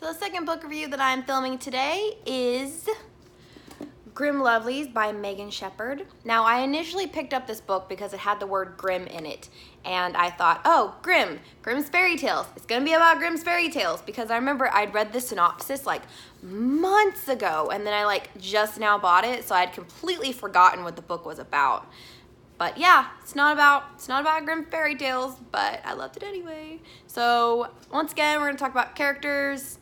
So the second book review that I'm filming today is Grim Lovelies by Megan Shepherd. Now, I initially picked up this book because it had the word grim in it, and I thought, oh, Grimm's fairy tales. It's gonna be about Grimm's fairy tales, because I remember I'd read the synopsis like months ago, and then I just now bought it, so I'd completely forgotten what the book was about. But yeah, it's not about Grimm fairy tales, but I loved it anyway. So once again, we're gonna talk about characters,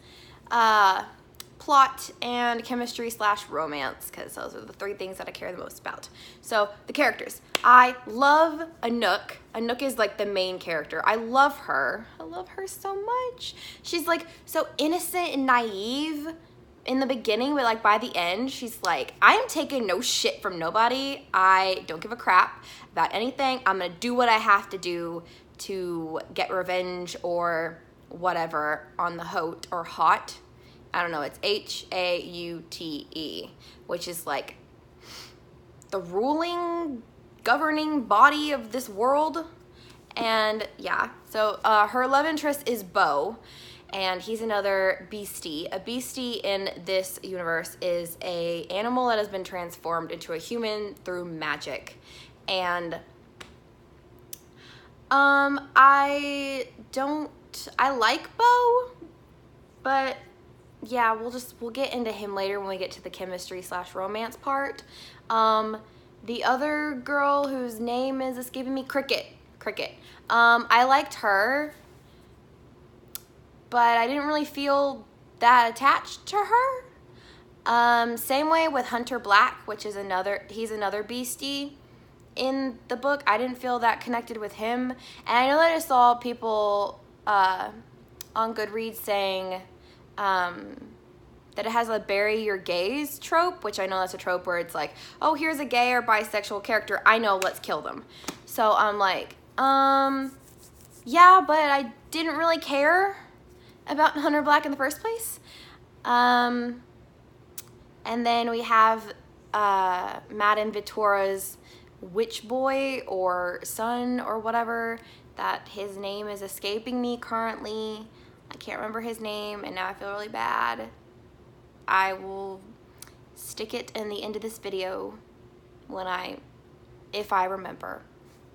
plot, and chemistry / romance, because those are the three things that I care the most about. So the characters. I love Anouk. Anouk is like the main character. I love her. I love her so much. She's like so innocent and naive in the beginning, but like by the end, she's like, I am taking no shit from nobody. I don't give a crap about anything. I'm gonna do what I have to do to get revenge or whatever on the Haute or Hot. I don't know, it's Haute, which is like the ruling, governing body of this world. And yeah, so her love interest is Beau, and he's another beastie. A beastie in this universe is a animal that has been transformed into a human through magic. And I like Beau, but yeah, we'll get into him later when we get to the chemistry / romance part. The other girl whose name is escaping me, Cricket. I liked her, but I didn't really feel that attached to her. Same way with Hunter Black, which is he's another beastie in the book. I didn't feel that connected with him. And I know that I saw people on Goodreads saying that it has a bury your gays trope, which I know that's a trope where it's like, oh, here's a gay or bisexual character. I know, let's kill them. So I'm like, yeah, but I didn't really care about Hunter Black in the first place. And then we have Madame Vittora's witch boy or son or whatever, that his name is escaping me currently. I can't remember his name, and now I feel really bad. I will stick it in the end of this video if I remember.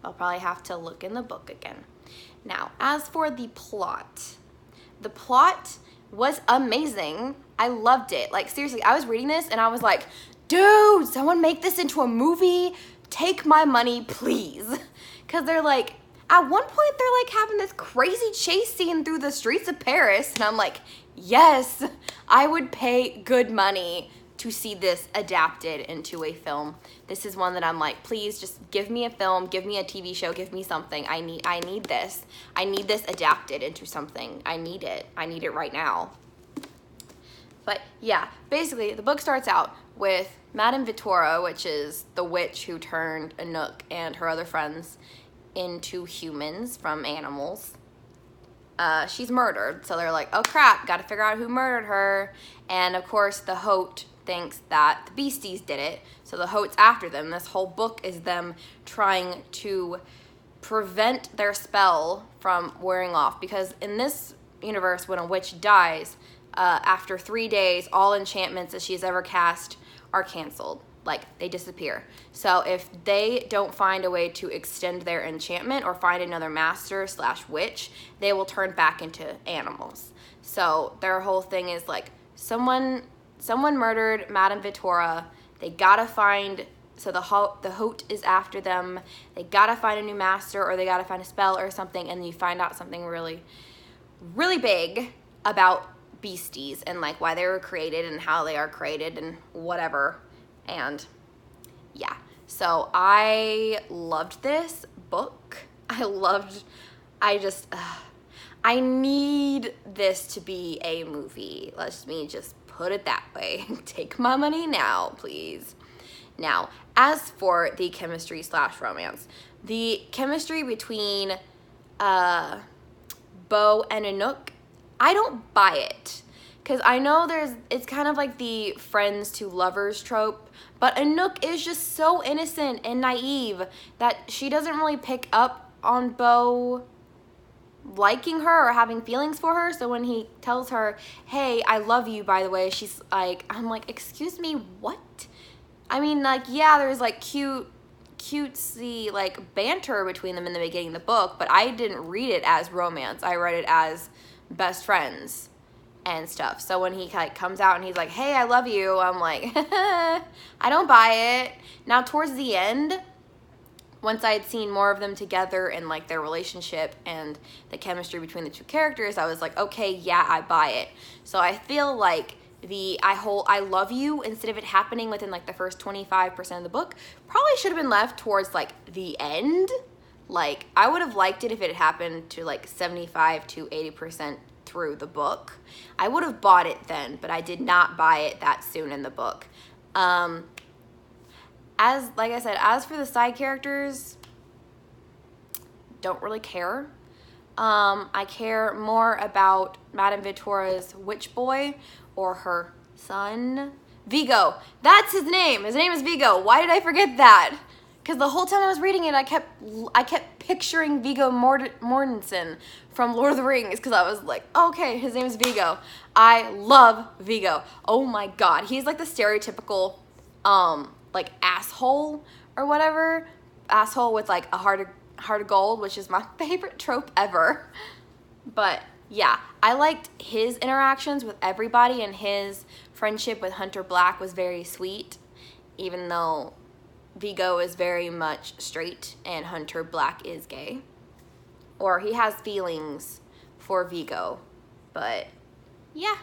I'll probably have to look in the book again. Now, as for the plot was amazing. I loved it. Like, seriously, I was reading this and I was like, dude, someone make this into a movie. Take my money, please. Because they're like, at one point, they're like having this crazy chase scene through the streets of Paris. And I'm like, yes, I would pay good money to see this adapted into a film. This is one that I'm like, please just give me a film, give me a TV show, give me something. I need this. I need this adapted into something. I need it right now. But yeah, basically the book starts out with Madame Vittora, which is the witch who turned Anouk and her other friends into humans from animals. She's murdered, so they're like, oh crap, gotta figure out who murdered her. And of course the Haute thinks that the beasties did it, so the Haute's after them. This whole book is them trying to prevent their spell from wearing off, because in this universe, when a witch dies, after 3 days, all enchantments that she's ever cast are canceled. Like, they disappear. So if they don't find a way to extend their enchantment or find another master / witch, they will turn back into animals. So their whole thing is like, someone murdered Madame Vittora. They gotta find, so the Haute is after them. They gotta find a new master, or they gotta find a spell or something, and then you find out something really, really big about beasties and like why they were created and how they are created and whatever. And yeah, so I loved this book. I need this to be a movie. Let me just put it that way. Take my money now, please. Now, as for the chemistry / romance, the chemistry between Beau and Anouk, I don't buy it. Because I know it's kind of like the friends to lovers trope, but Anouk is just so innocent and naive that she doesn't really pick up on Beau liking her or having feelings for her. So when he tells her, hey, I love you, by the way, she's like, I'm like, excuse me, what? I mean, like, yeah, there's like cutesy like banter between them in the beginning of the book, but I didn't read it as romance. I read it as best friends and stuff. So when he like comes out and he's like, hey, I love you, I'm like, I don't buy it. Now towards the end, once I had seen more of them together and like their relationship and the chemistry between the two characters, I was like, okay, yeah, I buy it. So I feel like the I love you, instead of it happening within like the first 25% of the book, probably should have been left towards like the end. Like I would have liked it if it had happened to like 75 to 80% through the book. I would have bought it then, but I did not buy it that soon in the book. As like I said, as for the side characters, don't really care. I care more about Madame Vittora's witch boy, or her son, Vigo. That's his name. His name is Vigo. Why did I forget that? Because the whole time I was reading it, I kept picturing Viggo Mortensen from Lord of the Rings, because I was like, oh, okay, his name is Vigo. I love Vigo. Oh my god, he's like the stereotypical like asshole or whatever. Asshole with like a heart of gold, which is my favorite trope ever. But yeah, I liked his interactions with everybody, and his friendship with Hunter Black was very sweet, even though Vigo is very much straight and Hunter Black is gay. Or he has feelings for Vigo. But yeah,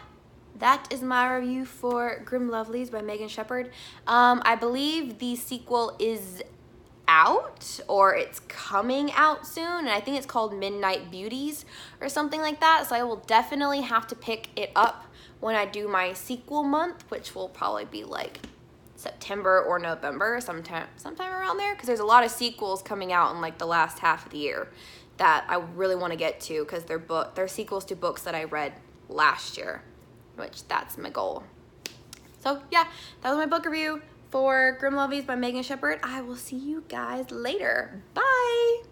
that is my review for Grim Lovelies by Megan Shepherd. I believe the sequel is out, or it's coming out soon, and I think it's called Midnight Beauties or something like that. So I will definitely have to pick it up when I do my sequel month, which will probably be like September or November, sometime around there, because there's a lot of sequels coming out in like the last half of the year that I really want to get to, because they're sequels to books that I read last year, which that's my goal. So yeah, that was my book review for Grim Lovelies by Megan Shepherd. I will see you guys later. Bye!